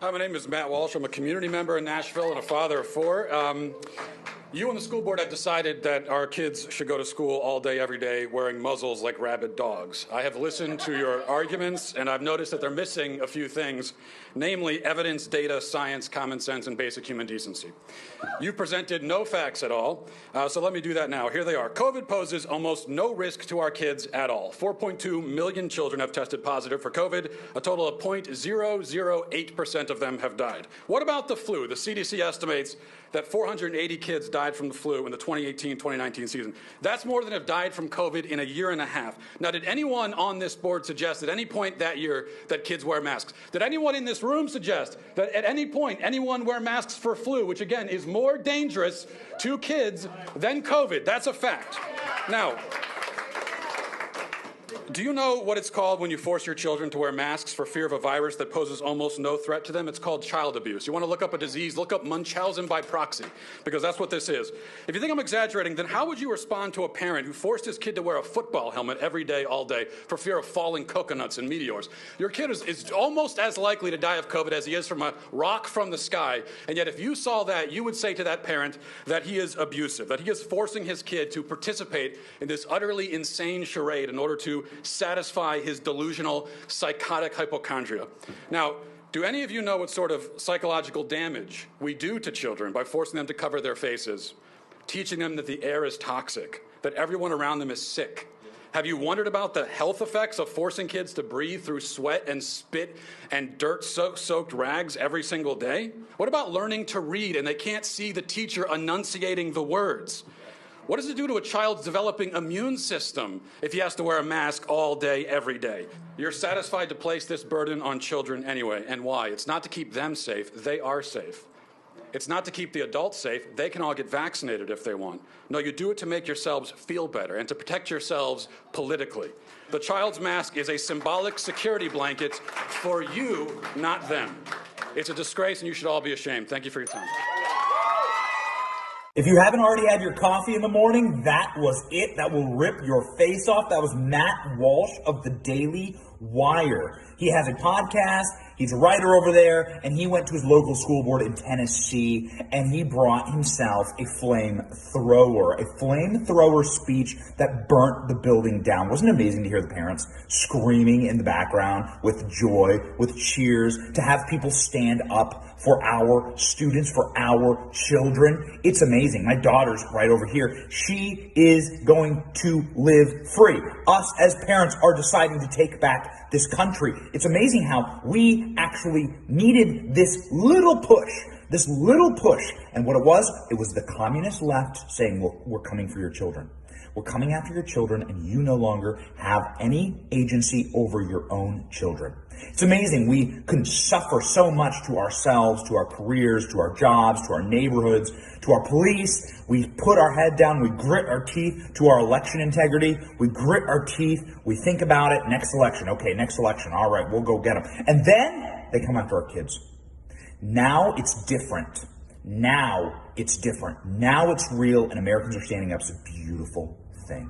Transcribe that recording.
Hi, my name is Matt Walsh. I'm a community member in Nashville and a father of four. You and the school board have decided that our kids should go to school all day, every day, wearing muzzles like rabid dogs. I have listened to your arguments, and I've noticed that they're missing a few things, namely evidence, data, science, common sense, and basic human decency. You presented no facts at all, so let me do that now. Here they are. COVID poses almost no risk to our kids at all. 4.2 million children have tested positive for COVID. A total of 0.008% of them have died. What about the flu? The CDC estimates that 480 kids died from the flu in the 2018-2019 season. That's more than have died from COVID in a year and a half. Now, did anyone on this board suggest at any point that year that kids wear masks? Did anyone in this room suggest that at any point anyone wear masks for flu, which again is more dangerous to kids than COVID? That's a fact. Now, do you know what it's called when you force your children to wear masks for fear of a virus that poses almost no threat to them? It's called child abuse. You want to look up a disease, look up Munchausen by proxy, because that's what this is. If you think I'm exaggerating, then how would you respond to a parent who forced his kid to wear a football helmet every day, all day, for fear of falling coconuts and meteors? Your kid is almost as likely to die of COVID as he is from a rock from the sky, and yet if you saw that, you would say to that parent that he is abusive, that he is forcing his kid to participate in this utterly insane charade in order to satisfy his delusional, psychotic hypochondria. Now, do any of you know what sort of psychological damage we do to children by forcing them to cover their faces, teaching them that the air is toxic, that everyone around them is sick? Have you wondered about the health effects of forcing kids to breathe through sweat and spit and dirt-soaked rags every single day? What about learning to read and they can't see the teacher enunciating the words? What does it do to a child's developing immune system if he has to wear a mask all day, every day? You're satisfied to place this burden on children anyway. And why? It's not to keep them safe. They are safe. It's not to keep the adults safe. They can all get vaccinated if they want. No, you do it to make yourselves feel better and to protect yourselves politically. The child's mask is a symbolic security blanket for you, not them. It's a disgrace, and you should all be ashamed. Thank you for your time. If you haven't already had your coffee in the morning, that was it. That will rip your face off. That was Matt Walsh of the Daily Wire. He has a podcast. He's a writer over there, and he went to his local school board in Tennessee, and he brought himself a flamethrower speech that burnt the building down. Wasn't it amazing to hear the parents screaming in the background with joy, with cheers, to have people stand up for our students, for our children? It's amazing. My daughter's right over here. She is going to live free. Us as parents are deciding to take back this country. It's amazing how we actually needed this little push. And what it was the communist left saying, well, we're coming for your children. We're coming after your children, and you no longer have any agency over your own children. It's amazing. We can suffer so much to ourselves, to our careers, to our jobs, to our neighborhoods, to our police. We put our head down. We grit our teeth to our election integrity. We grit our teeth. We think about it. Next election. Okay, next election. All right, we'll go get them. And then they come after our kids. Now it's different. Now it's real, and Americans are standing up. It's a beautiful thing.